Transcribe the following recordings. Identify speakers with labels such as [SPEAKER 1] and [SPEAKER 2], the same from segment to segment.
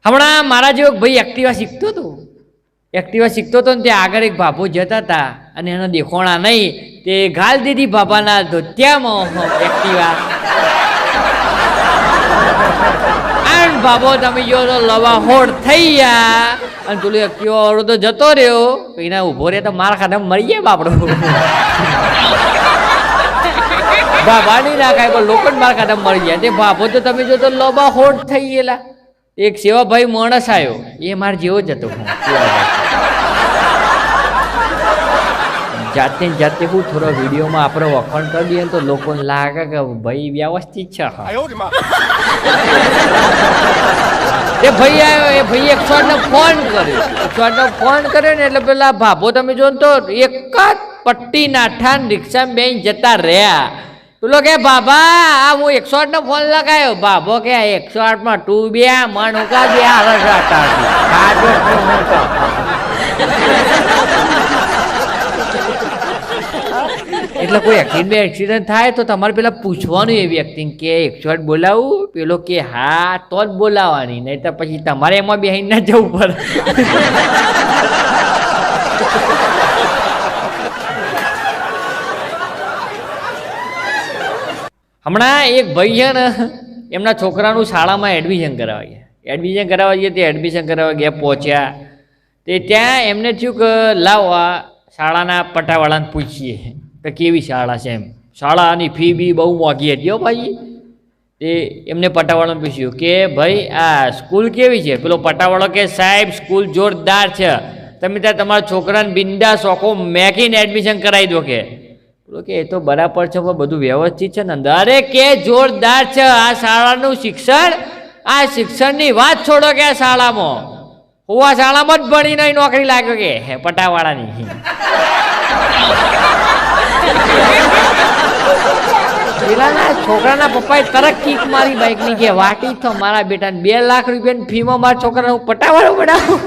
[SPEAKER 1] હમણાં મારા જેવો ભાઈ એક્ટિવા શીખતો હતો ને ત્યાં આગળ એક ભાભો જતા હતા અને એનો દેખોણા નહીં તે ગાલ દીધી બાબાના ધોતિયામાં એક્ટિવા. આણ બાબો તમે જો તો લવા હોડ થઈ ગયા અને પેલું એક્ટિવા વાળો તો જતો રહ્યો એના ઉભો રહે તો મારા ખાતે મરી જાય બાપડો. બાબાની ના ખાય પણ લોકો મારા ખાતે મરી જાય તે બાબો તો તમે જો તો લવા હોડ થઈ ગયેલા. એક સેવાભાઈ માણસ આવ્યો એ મારે જેવો જ હતો. જાતે જાતે હું થોડો વિડીયોમાં આપણે વખાણ કરી દઈએ તો લોકોને લાગે કે ભાઈ વ્યવસ્થિત છે. એ ભાઈ આવ્યો એ ભાઈ 108 ફોન કર્યો ને એટલે પેલા ભાભો તમે જો તો એક જ પટ્ટી નાઠાન રિક્ષામાં બેન જતા રહ્યા. પેલો કે બાબા આ હું 108 ફોન લગાવ્યો. બાબો કે 108 તું બે મન ઉકા બે એટલે કોઈ એક્સિડન્ટ થાય તો તમારે પેલા પૂછવાનું એ વ્યક્તિને કે 108 બોલાવું. પેલો કે હા તો જ બોલાવવાની, નહીં તો પછી તમારે એમાં બેહીને ના જવું પડે. હમણાં એક ભાઈ છે ને એમના છોકરાનું શાળામાં એડમિશન કરાવવા ગયા. તે એડમિશન કરાવવા ગયા પહોંચ્યા તે ત્યાં એમને થયું કે લાવો આ શાળાના પટાવાળાને પૂછીએ કે કેવી શાળા છે એમ. શાળાની ફી બી બહુ મોંઘી હતી હો ભાઈ. તે એમને પટાવાળાને પૂછ્યું કે ભાઈ આ સ્કૂલ કેવી છે? પેલો પટાવાળો કે સાહેબ સ્કૂલ જોરદાર છે, તમે ત્યાં તમારા છોકરાને બિંદા શોખો મેકીને એડમિશન કરાવી દો. કે એ તો બરાબર છે પણ બધું વ્યવસ્થિત છે ને? અરે કે જોરદાર છે આ શાળાનું શિક્ષણ. આ શિક્ષણની વાત છોડો કે આ શાળામાં હું આ શાળામાં જ ભણીને નોકરી લાગ્યો કે પટાવાળાની. પેલાના છોકરાના પપ્પાએ તરત કીક મારી બાઇકની કે વાટી તો મારા બેટાને 2 લાખ રૂપિયાની ફીમાં મારા છોકરાને હું પટાવાળો બનાવું.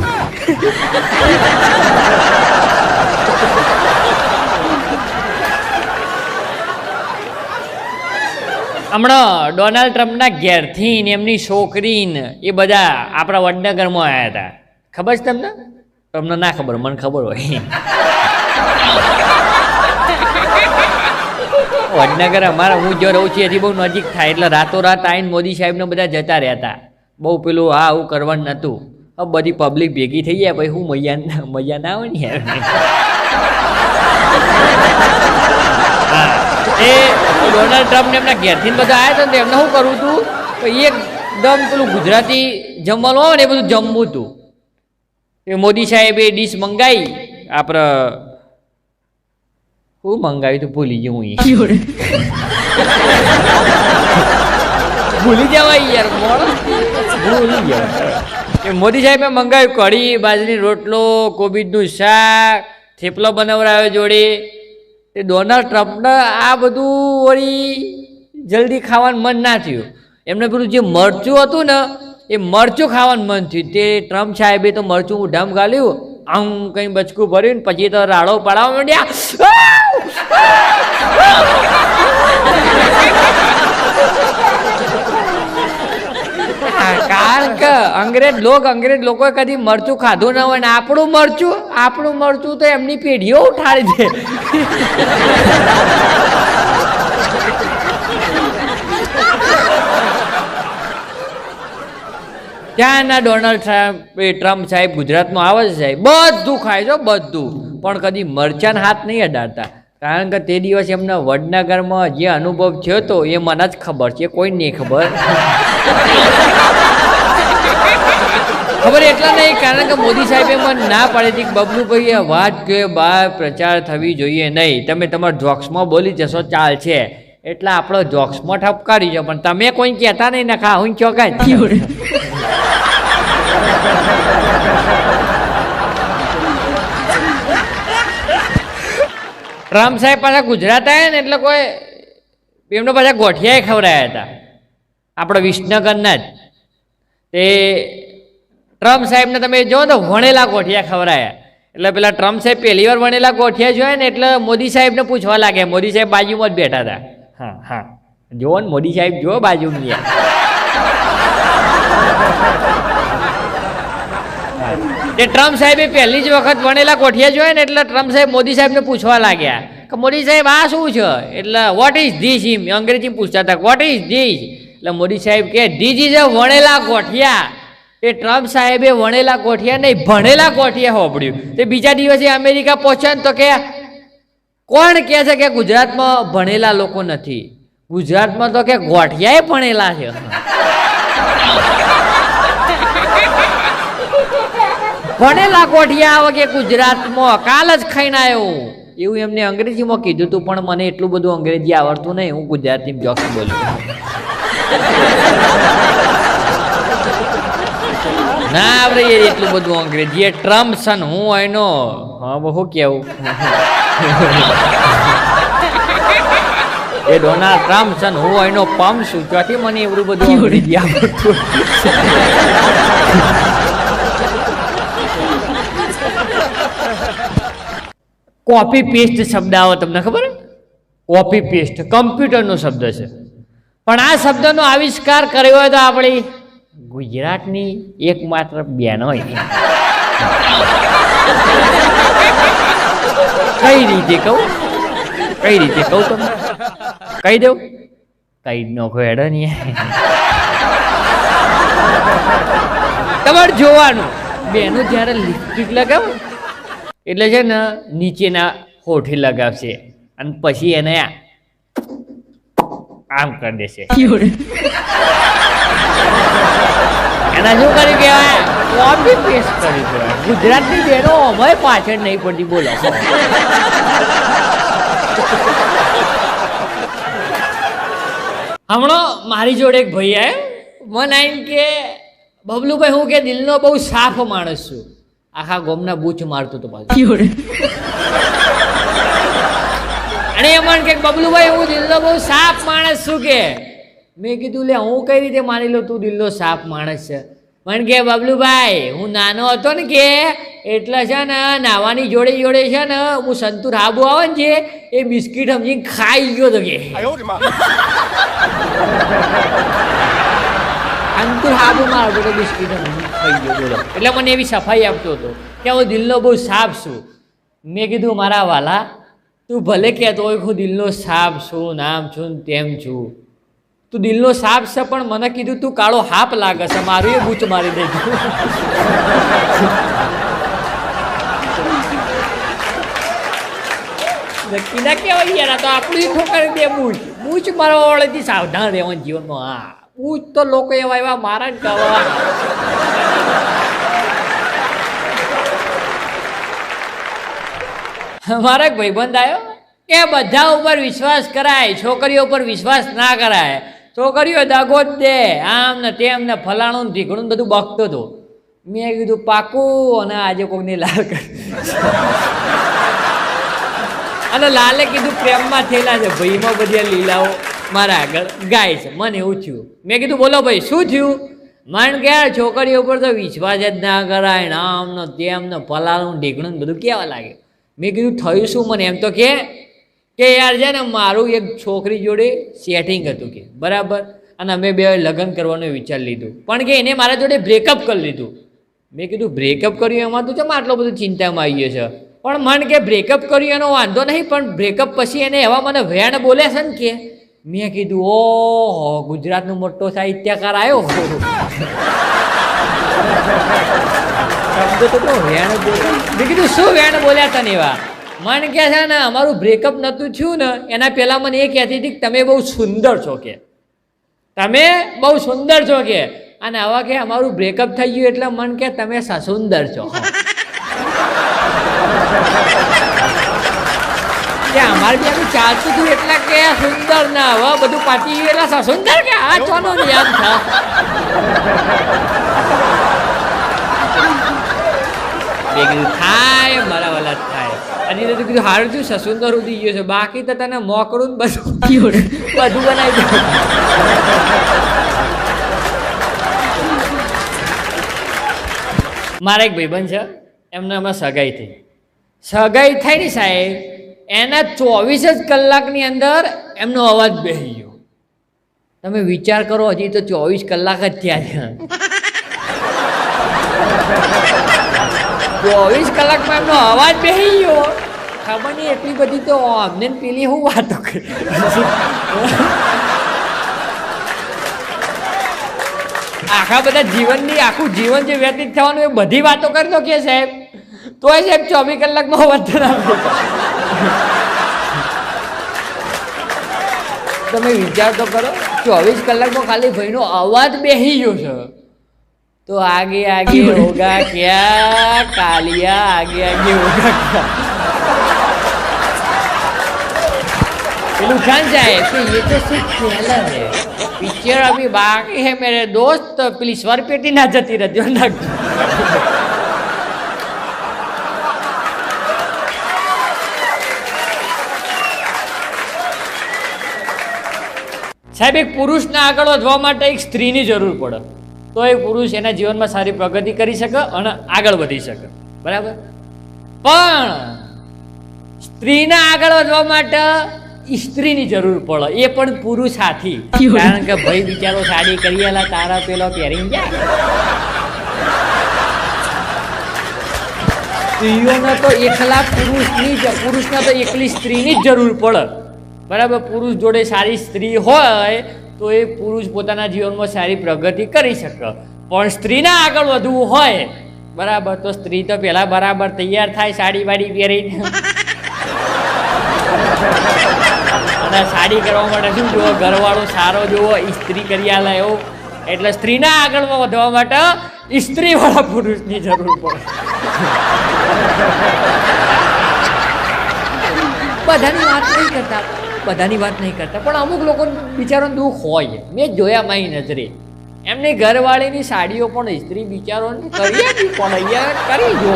[SPEAKER 1] હમણાં ડોનાલ્ડ ટ્રમ્પના ઘેરથી ને એમની છોકરીને એ બધા આપણા વડનગરમાં આવ્યા હતા. ખબર છે તમને? તમને ના ખબર, મને ખબર હોય. વડનગર અમારા હું જો રહું છું એથી બહુ નજીક થાય એટલે રાતોરાત આવીને મોદી સાહેબને બધા જતા રહેતા. બહુ પેલું હા આવું કરવાનું નહોતું. હવે બધી પબ્લિક ભેગી થઈ જાય પછી હું મજા ના આવે ને યાર. એ ડોનાલ્ડ ટ્રમ્પને એમના ઘેરથી બધા આવ્યા હતા ને એમને શું કરવું હતું એકદમ પેલું ગુજરાતી જમવાનું આવે ને એ બધું જમવું હતું. એ મોદી સાહેબે ડીશ મંગાવી. આપણે શું મંગાવ્યું હતું ભૂલી ગયું હું. ભૂલી જવાય યાર, ભૂલી જવાય. એ મોદી સાહેબે મંગાવ્યું કઢી, બાજરીનો રોટલો, કોબીજનું શાક, થેપલો બનાવડાવ્યો જોડે. એ ડોનાલ્ડ ટ્રમ્પને આ બધું વળી જલ્દી ખાવાનું મન ના થયું. એમને પેલું જે મરચું હતું ને એ મરચું ખાવાનું મન થયું. તે ટ્રમ્પ સાહેબે તો મરચું ઢમ ગાલ્યું, આમ કંઈ બચકું ભર્યું ને પછી તો રાડો પાડવા માંડ્યા. કારણ કે અંગ્રેજ લોકોએ કદી મરચું ખાધું ના હોય ને આપણું મરચું તો એમની પેઢીઓ ઉઠાડી દે. ત્યાંના ડોનાલ્ડ ટ્રમ્પ સાહેબ ગુજરાતમાં આવે છે સાહેબ, બધું ખાય છે બધું, પણ કદી મરચાંના હાથ નહીં અડાડતા. કારણ કે તે દિવસ એમના વડનગરમાં જે અનુભવ થયો હતો એ મને જ ખબર છે, કોઈ નહીં ખબર. ખબર એટલા નહીં કારણ કે મોદી સાહેબે મને ના પાડી હતી કે બબલુભાઈ આ વાત કે બહાર પ્રચાર થવી જોઈએ નહીં, તમે તમારા જોક્સમાં બોલી જશો ચાલશે. એટલે આપણો જોક્સમાં ઠપકારી છે પણ તમે કોઈ કહેતા નહીં ને ખા હું ચોકાય. ટ્રમ્પ સાહેબ પાછા ગુજરાત આવ્યા ને એટલે કોઈ એમને પાછા ગોઠિયા ખવડાયા હતા આપણા વિસનગરના જ. તે ટ્રમ્પ સાહેબને તમે જો તો વણેલા ગોઠિયા ખવડાયા. એટલે પેલા ટ્રમ્પ સાહેબ પહેલી વાર વણેલા ગોઠિયા જોયા ને એટલે મોદી સાહેબને પૂછવા લાગ્યા. મોદી સાહેબ બાજુમાં જ બેઠા હતા. હા જુઓ ને મોદી સાહેબ જુઓ બાજુમાં. તે ટ્રમ્પ સાહેબે પહેલી જ વખત વણેલા કોઠિયા જોયા ને એટલે ટ્રમ્પ સાહેબ મોદી સાહેબને પૂછવા લાગ્યા કે મોદી સાહેબ આ શું છે? એટલે વોટ ઇઝ ધીસ? એમ અંગ્રેજી પૂછતા હતા વોટ ઇઝ ધીસ? એટલે મોદી સાહેબ કે ધીસ ઇઝ અ વણેલા કોઠિયા. એ ટ્રમ્પ સાહેબે વણેલા કોઠિયા નહીં ભણેલા કોઠિયા હોબળ્યું. તે બીજા દિવસે અમેરિકા પહોંચ્યા તો કે કોણ કહે છે કે ગુજરાતમાં ભણેલા લોકો નથી? ગુજરાતમાં તો કે ગોઠિયાએ ભણેલા છે. ભણેલા કોઠિયા આવે કે ગુજરાતમાં કાલ જ ખાઈને આવ્યો એવું એમને અંગ્રેજીમાં કીધું હતું. પણ મને એટલું બધું અંગ્રેજી આવડતું નહીં, હું ગુજરાતી જોક્સ બોલું. ના આવડે એટલું બધું અંગ્રેજી. એ ટ્રમ્પ સન હું એનો હા બહુ કેવું એ ડોનાલ્ડ ટ્રમ્પ સન હું એનો પંપ છું. ચોથી મને એવું બધું અંગ્રેજી આવડતું. કોપી પેસ્ટ શબ્દ આવે તમને ખબર? કોપી પેસ્ટ કમ્પ્યુટરનો શબ્દ છે, પણ આ શબ્દનો આવિષ્કાર કર્યો હોય તો આપણી ગુજરાતની એકમાત્ર બેન હોય. કઈ રીતે કહું તમને કહી દઉં? કઈ નોખો હેડો નહીં. તમારે જોવાનું બેનું જ્યારે લિપસ્ટિક લગાવો એટલે છે ને નીચેના હોઠે લગાવશે અને પછી એને આમ કરી દેશે. એના શું કર્યું કહેવાય? કોપી પેસ્ટ કર્યું કહેવાય. ગુજરાતની બહેનો અમે પાછળ નહીં પડતી. બોલો હમણાં મારી જોડે એક ભાઈ આવ્યો મને આવીને કે બબલુભાઈ હું કે દિલનો બહુ સાફ માણસ છું. આખા ગોમના બૂચ મારતો હતો પાછું. અને એ મને કે બબલુભાઈ હું દિલનો બહુ સાફ માણસ છું કે. મેં કીધું લે હું કઈ રીતે માની લઉં તું દિલનો સાફ માણસ છે? મને કે બબલુભાઈ હું નાનો હતો ને કે એટલે છે ને નાવાની જોડે જોડે છે ને હું સંતુર હાબુ આવે ને છે એ બિસ્કીટ સમજીને ખાઈ ગયો હતો કે. અંતુર હાબુ મારતો તો બિસ્કીટ ખાઈ ગયો. બોલો એટલે મને એવી સફાઈ આપતો હતો કે હું દિલનો બહુ સાફ છું. મેં કીધું મારા વાલા તું ભલે કહેતો હોય હું દિલનો સાફ છું, નામ છું તેમ છું, તું દિલનો સાફ છે પણ મને કીધું તું કાળો હાપ લાગે છે મારું એ બૂચ મારી દે. નક્કી ના કહેવાય યાર, તો આપણું ઠોકર દે બૂચ. બૂચ મારવા વાળેથી સાવધાન રહેવાનું જીવનમાં. હા બૂચ તો લોકો એવા એવા મારા જ કહેવા. મારા એક ભાઈબંધ આવ્યો કે બધા ઉપર વિશ્વાસ કરાય, છોકરીઓ ઉપર વિશ્વાસ ના કરાય, છોકરીઓ દગો જ દે, આમ ને તેમ ને ફલાણું ઢીકણું બધું બકતો હતો. મેં કીધું પાકું. અને આજે કોઈકની લાલ કરી અને લાલે કીધું પ્રેમમાં થયેલા છે ભાઈમાં બધી લીલાઓ મારા આગળ ગાય છે. મને એવું થયું. મેં કીધું બોલો ભાઈ શું થયું? મને કે છોકરીઓ ઉપર તો વિશ્વાસ જ ના કરાય, આમ ને તેમ ને ફલાણું ઢીકણું બધું કેવા લાગે. મેં કીધું થયું શું મને? એમ તો કે યાર છે ને મારું એક છોકરી જોડે સેટિંગ હતું કે બરાબર, અને અમે બે લગ્ન કરવાનો વિચાર લીધું પણ કે એને મારા જોડે બ્રેકઅપ કરી લીધું. મેં કીધું બ્રેકઅપ કર્યું એમાં તું કેમ આટલો બધો ચિંતામાં આવી ગયો છે? પણ મને કે બ્રેકઅપ કર્યું એનો વાંધો નહીં પણ બ્રેકઅપ પછી એને એવા મને વેણ બોલે છે ને કે. મેં કીધું ઓહો ગુજરાતનો મોટો સાહિત્યકાર આવ્યો. શબ્દ તો વેણ બોલે. મેં કીધું શું વેણ બોલ્યા તને એવા? મને કહે છે ને અમારું બ્રેકઅપ નહોતું થયું ને એના પહેલાં મને એ કહેતી હતી કે તમે બહુ સુંદર છો કે, તમે બહુ સુંદર છો કે, અને આવા કે અમારું બ્રેકઅપ થઈ ગયું એટલે મન કે તમે સસુંદર છો. કે અમારે બી ચાલતું હતું એટલે કે સુંદર ના હવે બધું પાતી ગયું એટલે સસુંદર કે આ ચોનો યાદ થા. મેં કીધું થાય મારા વાલા થાય. અને તો કીધું હારું થયું સસુંદર ઉડી ગયો છે, બાકી તો તને મોકળું ને બધું બનાવી દઉં. મારા એક ભાઈબંધ છે એમને હમણાં સગાઈ થઈ ને સાહેબ એના 24 જ કલાકની અંદર એમનો અવાજ બેસી ગયો. તમે વિચાર કરો હજી તો 24 કલાક જ થયા છે. 24 કલાકમાં એમનો અવાજ બેસી ગયો. ખબર નહીં એટલી બધી તો અમને પેલી હું વાતો કરી. આખા બધા જીવનની આખું જીવન જે વ્યતીત થવાનું એ બધી વાતો કરી દો કે સાહેબ, તોય સાહેબ 24 કલાકમાં અવાજ ના. તમે વિચાર તો કરો, 24 કલાકમાં ખાલી ભાઈનો અવાજ બેસી ગયો છે, તો આગે આગે હોગા ક્યાં કાલિયા, આગે આગે હોગા ક્યાં. પેલું જાન જાય કે ये तो सिर्फ ट्रेलर है, पिक्चर अभी बाकी है मेरे दोस्त. પેલી સ્વર પેટી ના જતી રહેતી નાખજો. સાહેબ, એક પુરુષને આગળ વધવા માટે એક સ્ત્રીની જરૂર પડે, તો એક પુરુષ એના જીવનમાં સારી પ્રગતિ કરી શકે અને આગળ વધી શકે, બરાબર. પણ સ્ત્રીને આગળ વધવા માટે સ્ત્રીની જરૂર પડે, એ પણ પુરુષ સાથી. કારણ કે ભાઈ બિચારો સાડી કરિયાલા તારા પેલો પહેરીને જાય. સ્ત્રીઓને તો એકલા પુરુષને તો એકલી સ્ત્રીની જ જરૂર પડે, બરાબર. પુરુષ જોડે સારી સ્ત્રી હોય તો એ પુરુષ પોતાના જીવનમાં સારી પ્રગતિ કરી શકે. પણ સ્ત્રીને આગળ વધવું હોય, બરાબર, તો સ્ત્રી તો પહેલા બરાબર તૈયાર થાય સાડી વાડી પહેરીને. અને સાડી કરવા માટે શું જુઓ, ઘરવાળો સારો જુઓ, ઇસ્ત્રી કરી આલે એવો. એટલે સ્ત્રીના આગળ વધવા માટે ઇસ્ત્રીવાળા પુરુષની જરૂર પડે. બધાની વાત નહીં કરતા, પણ અમુક લોકો બિચારોને દુઃખ હોય. મેં જોયા મારી નજરે, એમની ઘરવાળીની સાડીઓ પણ ઇસ્ત્રી બિચારોને કરી આપી, પણ અહીંયા કરી જો.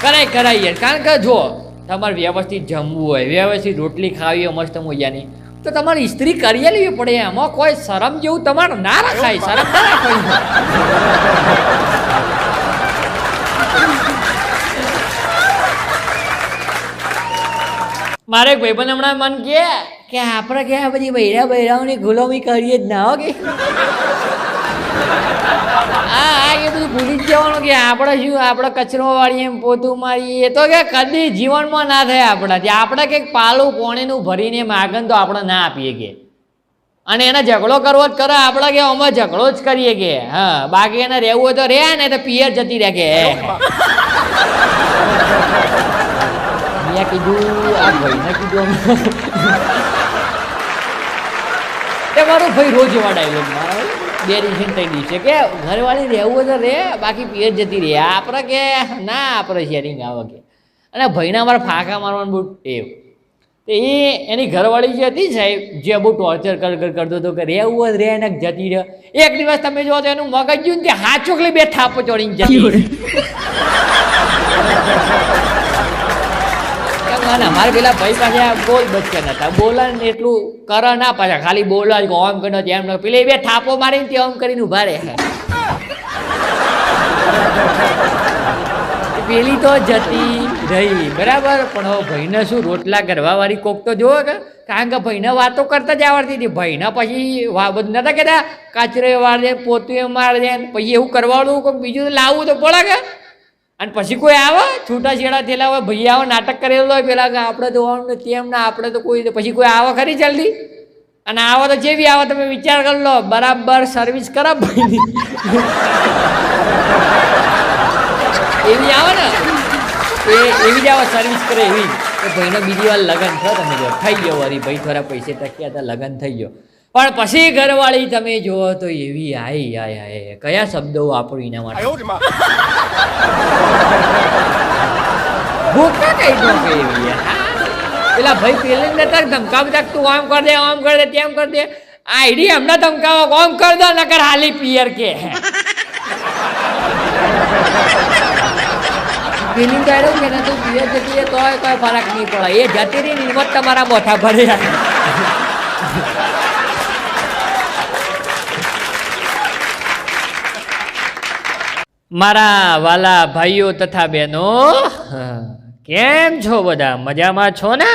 [SPEAKER 1] કરાય. કારણ કે જો તમારે વ્યવસ્થિત જમવું હોય, વ્યવસ્થિત રોટલી ખાવી હોય મસ્ત મજાની, તો તમારે ઇસ્ત્રી કરી લેવી પડે. એમાં કોઈ શરમ જેવું તમારે ના રખાય, શરમ ના રાખવી. મારે એક ભાઈબંધ હમણાં મન કે આપણે કે આ બધી બૈરાઓની ગુલામી કરીએ જ ના હો કે. હા, એ બધું ભૂલી જ જવાનું કે આપણે શું, આપણે કચરો વાળીએ, પોતું મારીએ, તો કે કદી જીવનમાં ના થાય આપણાથી. આપણે કંઈક પાલું પોણીનું ભરીને માગન તો આપણે ના આપીએ કે, અને એને ઝઘડો કરવો જ કરે, આપણે કે અમે ઝઘડો જ કરીએ કે. હા, બાકી એને રહેવું હોય તો રહે, ને તો પિયર જતી રહે કે. મેં કીધું આ ભાઈને કીધું, એ મારો ભાઈ રોજ એવા ડાયલોગ મારો 2 દિવસે 3 દિવસે કે ઘરવાળી રહેવું હોય તો રહે, બાકી પિયર જતી રહે. આપણે કે ના, આપણે શેરિંગ આવે કે. અને ભાઈને અમારે ફાંકા મારવાનું બહુ ટેવ. તો એની ઘરવાળી જે હતી સાહેબ, જે બહુ ટોર્ચર કરતો હતો કે રહેવું હોય રહે ને જતી રહે. એક દિવસ તમે જો તો એનું મગજ જોયું ને, હાથ ચોકલી 2 થાપો ચોડીને જતી રહે. અમારે પેલા ભાઈ પાસે બોલ બચ્ચા નતા, બોલા ને એટલું કર ના પાછા, ખાલી બોલા જ ઓમ કરીને એમ પેલી 2 થાપો મારીને તે ઓમ કરીને ઉભા રહે. પેલી તો જતી રહી, બરાબર. પણ હવે ભાઈને શું, રોટલા ગરવાવાળી કોક તો જોવો કે, કારણ કે ભાઈને વાતો કરતા જ આવડતી હતી. ભાઈના પછી નતા કહેતા કાચરે વાર દે, પોતું માર દે, પછી એવું કરવાળું કોઈક બીજું લાવવું તો પડે કે. અને પછી કોઈ આવે છૂટાછેડા થયેલા હોય, ભાઈ આવો નાટક કરેલો હોય પેલા કે આપણે તો આમ ને તેમ ના, આપણે તો કોઈ, પછી કોઈ આવે ખરી જલ્દી. અને આવો તો જેવી આવે તમે વિચાર કરી લો, બરાબર સર્વિસ કરા ભાઈની. એવી આવે ને, એવી જ આવે, સર્વિસ કરે એવી જ. તો ભાઈનો બીજી વાર લગ્ન થયો, તમે જો થઈ ગયો વળી, ભાઈ થોડા પૈસે ટક્યા હતા, લગ્ન થઈ ગયો. પણ પછી ઘરવાળી તમે જુઓ તો એવી આય કયા શબ્દો વાપરું એના માટે. ભૂખા કઈ દો કે એવી. પેલા ભાઈ પેલે નતા ધમકાવતા, તું આમ કર દે, આમ કર દે, તેમ કર દે. આઈડી હમણાં ધમકાવો, આમ કર દો નકર હાલી પિયર કે. ફિલિંગ તો આવ્યું કે ના, તું પિયર જતી તો કોઈ ફરક નહીં પડે. એ જતી રહી નિર્મત તમારા મોથા ભરે. મારા વાલા ભાઈઓ તથા બહેનો, કેમ છો બધા? મજામાં છો ને?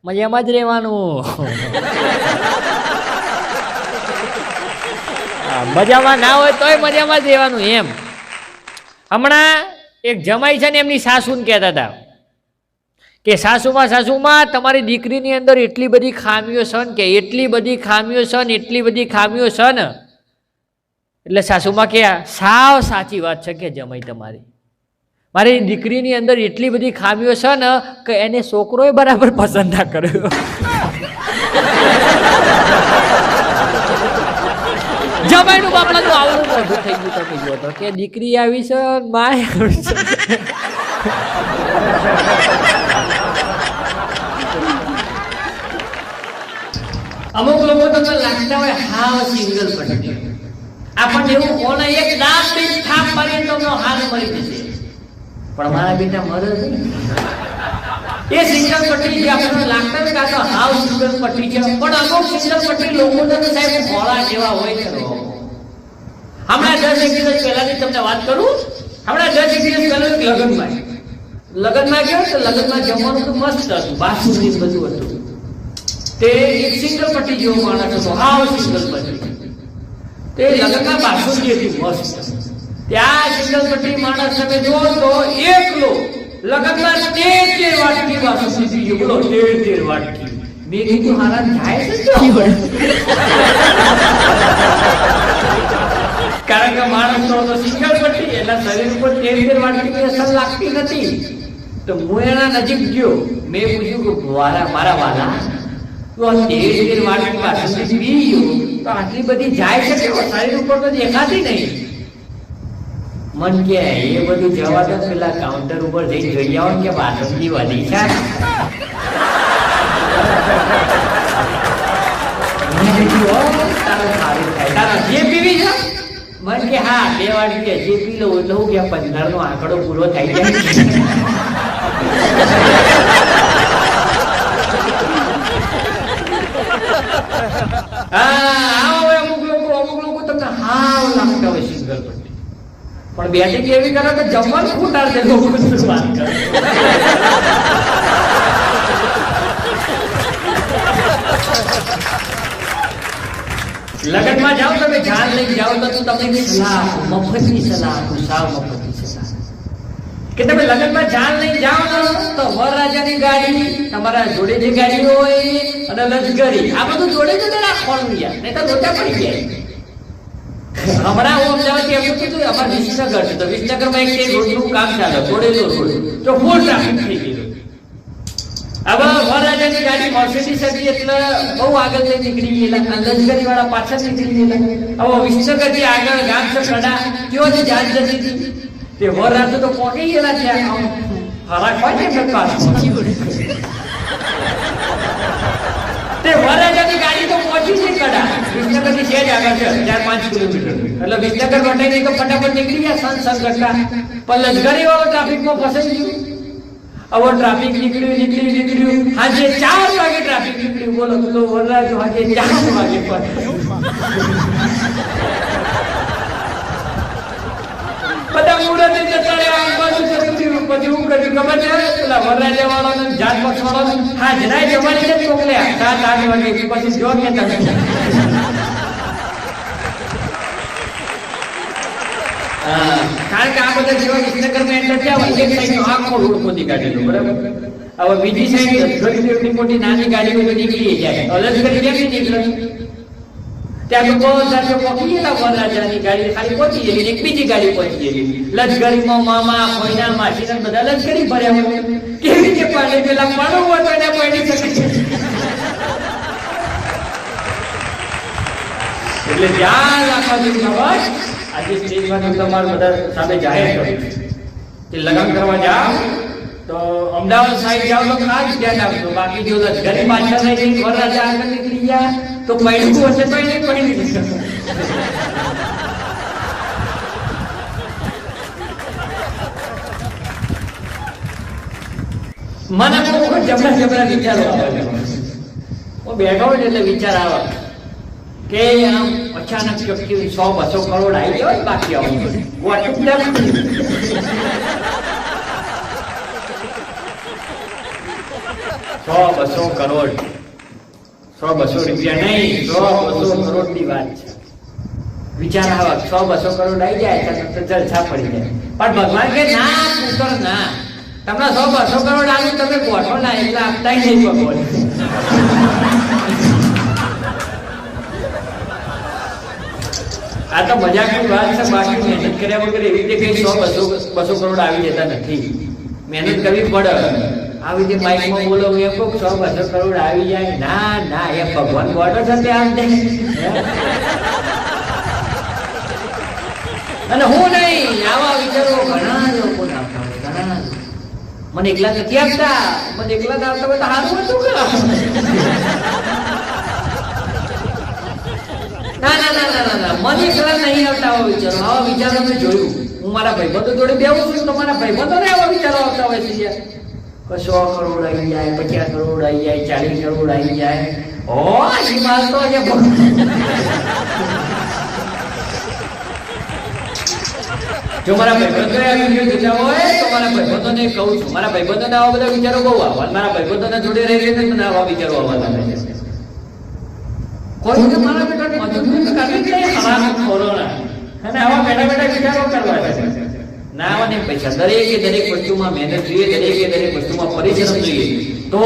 [SPEAKER 1] મજામાં જ રહેવાનું. મજામાં ના હોય તોય મજામાં જ રહેવાનું એમ. હમણાં એક જમાઈ છે ને એમની સાસુને કહેતા હતા કે સાસુમાં તમારી દીકરીની અંદર એટલી બધી ખામીઓ છે ને, કે એટલી બધી ખામીઓ છે ને, એટલી બધી ખામીઓ છે ને. એટલે સાસુમાં કે સાવ સાચી વાત છે કે જમાઈ તમારી, મારી દીકરીની અંદર એટલી બધી ખામીઓ છે ને કે એને છોકરોય બરાબર પસંદ ના કર્યો. જમાઈનું બાપડાનું આવડું મોઢું થઈ ગયું. તમે જો તો કે દીકરી આવી છે, માય આવી છે. અમુક લોકો તમને લાગતા હોય હાવ સિંગલ પટ્ટી, આપણને એવું કોને એક દાંત બી થાપ મારીને તમને હાથ મરી જશે, પણ મારા બેટા મરે નહીં. એ સિંગલ પટ્ટી જે આપણને લાગતા હોય કે આ તો હાવ સિંગલ પટ્ટી છે, પણ અમુક સિંગલ પટ્ટી લોકો તો સાહેબ ભોળા જેવા હોય છે. હમણાં 10 દિવસ પહેલાની તમને વાત કરું, હમણાં 10 દિવસ પહેલા લગ્નમાં ગયો તો લગ્નમાં જમવાનું તો મસ્ત હતું, બાસુંદી બધું હતું. તે એક સિંગલ પટ્ટી જેવો માણસ હતો, હાવ સિંગલ પટ્ટી. તે લગ્નમાં બાસુંદી હતી મસ્ત. ત્યાં સિંગલ પટ્ટી માણસ તમે જો તો એકલો લગ્નમાં 13 વાટકી બાસુંદી પીજો. બોલો 13 વાટકી. મેં કીધું હારા જાય છે કારણ કે માણસ તો સિંગલ પટ્ટી, એના શરીર ઉપર 13 વાટકી અસર લાગતી નથી. તો હું એના નજીક ગયો, મેં પૂછ્યું કે મારા વાલા તો 13 વાટકી બાસુંદી પી ગયો તો આટલી બધી જાય છે કે શરીર ઉપર તો દેખાતી નહીં. મન કે એ બધું જવા દો, પેલા કાઉન્ટર ઉપર જઈ જોઈ આવો કે બાસુંદી વધી છે. જે પીવી છે મન કે હા 2 વાટકી જે પી લો એટલે હું કે 15 નો આંકડો પૂરો થઈ જાય. અમુક લોકો તમને હાવ લાગતા હોય સિંગલ પટ્ટી, પણ બેઠક એવી કરો કે જમવાનું ખૂટાર દે લોકો વાત કરે. લગ્નમાં જાઓ તમે જાન લઈને જાઓ તો તમને સલાહ, મફતની સલાહ, સાવ મફતની સલાહ કે તમે લગ્નમાં જાન લઈને જાઓ ને તો વરરાજાની ગાડી, તમારા જોડે જે ગાડી હોય અને લશ્કરી, આ બધું જોડે જોડે રાખવાનું યાર, નહીં તો લોચા પડી જાય. હમણાં હું અમદાવાદથી એમ કીધું અમારે વિસનગર છે, તો વિસનગરમાં એક રોડનું કામ ચાલે, જોડેલો રોડ તો ફૂલ ટ્રાફિક થઈ ગયું. હવે વરરાજાની ગાડી મર્સિડીઝ હતી એટલે બહુ આગળ લઈ નીકળી ગયેલા, લશ્કરી વાળા પાછળ નીકળી ગયેલા. હવે વિસનગરથી આગળ ગામ છે કડા, કયો જે જાન જતી હતી તે વરરાજો તો પહોંચી ગયેલા ત્યાં હરાક હોય ને તે વરરાજાની ગાડી તો પહોંચી છે કડા, વિસનગરથી છે જ આગળ છે 4-5 કિલોમીટર. એટલે વિસનગર વટાઈ તો ફટાફટ નીકળી ગયા સન કરતા, પણ લશ્કરી વાળો ટ્રાફિકમાં ફસાઈ ગયું. હવે ટ્રાફિક નીકળ્યું આજે 4 વાગે ટ્રાફિક નીકળ્યું. બોલો પેલો વરરાજો આજે 4 વાગે પર બધા મુહૂર્તે જતા રહ્યા. પછી હું કર્યું ખબર છે, પેલા વરરાજા વાળાને જાત પક્ષ વાળાને હાજરાય જવાની જ મોકલ્યા 7-8 વાગે. પછી જો કે તમે કારણ કે આ બધા જેવા વિસનગરમાં એન્ટર થયા એક સાઈડ આખો રોડ ખોદી કાઢેલો, બરાબર. હવે બીજી સાઈડ ઘણી એટલી મોટી નાની ગાડીઓ નીકળી જાય, લશ્કરી કેમ નીકળે ત્યાં તો બધા પહોંચી ગયેલા. વરરાજાની ગાડી ખાલી પહોંચી ગયેલી, એક બીજી ગાડી પહોંચી ગયેલી. લશ્કરીમાં મામા કોઈના માસીના બધા લશ્કરી ભર્યા હોય. કેવી રીતે પાડે પેલા પાડો હોય તો એને પડી શકે છે. એટલે ધ્યાન રાખવા જેવું આજે સ્ટેજમાં તમારે બધા સામે જાહેર કર્યું કે લગ્ન કરવા જાઓ તો અમદાવાદ સાઈડ જાઓ તો ખાસ ધ્યાન આપજો. બાકી જો લશ્કરી પાછળ રહી વરરાજા આગળ નીકળી ગયા તો પડ્યું હશે તો એને પડી નથી. મને બહુ જબરા વિચારો આવે. હું બેઠો હોય એટલે વિચાર આવે કે આમ અચાનક 100-200 કરોડ આવી જાય બાકી આવું 100-200 કરોડ 100-200 રૂપિયા નહીં, 100-200 કરોડની વાત છે. વિચાર આવે 100-200 કરોડ આવી જાય તો જલસા પડી જાય. પણ ભગવાન કે ના પુત્ર ના, તમને 100-200 કરોડ આવ્યું તમે ગોઠો ના એટલે આપતા નહીં ભગવાન. આ તો મજાકની વાત છે, બાકી મહેનત કર્યા વગર એવી રીતે કઈ 100-200 કરોડ આવી જતા નથી. મહેનત કરવી પડે. આવી રીતે બાઇકમાં બોલો એમ કહું 100-200 કરોડ આવી જાય, ના ના એ ભગવાન ગોઠો છે તે આમ જાય. અને હું નહીં, આવા વિચારો ઘણા લોકો આપતા હોય, ઘણા. મને એકલા નથી આપતા, મને એકલા આપતા હોય તો હારું હતું કે. ના ના ના ના ના, મને એકલા નહીં આવતા આવા વિચારો. આવા વિચારો મેં જોયું. હું મારા ભાઈબંધો જોડે બેહું છું તો મારા ભાઈબંધોને આવા વિચારો આવતા હોય છે. 100 કરોડ આવી જાય, 50 કરોડ આવી જાય, 40 કરોડ આવી જાય. ઓ એ માલ તો છે. જો મારા ભાઈબંધો આ વિડીયો જોતા હોય તો મારા ભાઈબંધોને કહું છું, મારા ભાઈબંધોને આવા બધા વિચારો બહુ આવવા, મારા ભાઈબંધોના જોડે રહી મને આવા વિચારો આવવા લાગે છે. કોઈ કે મારા બેટા મજૂરી તો કરવી જ નહીં, ખરાબ કોરોના અને આવા બેઠા બેઠા વિચારો કરવા છે. ના આવા નહીં પૈસા. દરેક વસ્તુમાં મહેનત જોઈએ, દરેક વસ્તુમાં પરિશ્રમ જોઈએ તો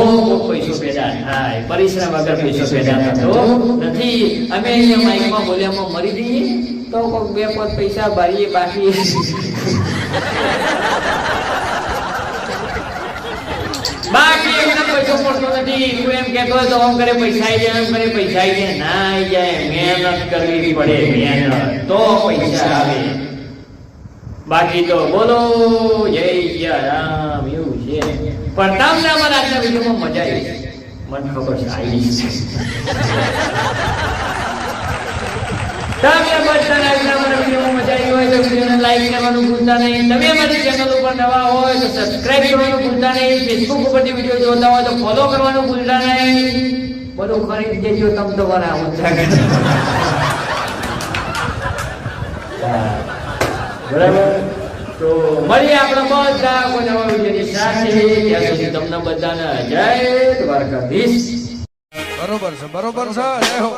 [SPEAKER 1] પૈસો પેદા થાય. પરિશ્રમ વગર પૈસો પેદા થતો નથી. અમે અહીંયા માઇકમાં બોલ્યામાં મરી જઈએ તો કોઈ 2-5 પૈસા ભરીએ, બાકી એમને પૈસો પડતો નથી. તું એમ કહેતો હોય તો આમ કરે પૈસા આવી જાય, એમ કરે પૈસા આવી જાય. ના આવી જાય, મહેનત કરવી પડે, મહેનત તો પૈસા આવે. બાકી તો બોલો જય રામ એવું છે. પણ તમને અમારા આજના વિડીયોમાં મજા આવી, મને ખબર છે આવી. તમે બધાને આજના અમારા વિડીયોમાં મજા આવી હોય તો વિડીયોને લાઈક કરવાનું ભૂલતા નહીં. તમે અમારી ચેનલ ઉપર નવા હોય તો સબસ્ક્રાઇબ કરવાનું ભૂલતા નહીં. ફેસબુક ઉપરથી વિડીયો જોતા હોય તો ફોલો કરવાનું ભૂલતા નહીં. બધું ખરીદ દેજો તમે તમારા બરાબર. તો મળીએ આપણે બધા કોઈ નવા વિડીયોની સાથે. ત્યાં સુધી તમને બધાને જય દ્વારકાધીશ.
[SPEAKER 2] બરોબર છે, બરોબર છે. જય હો.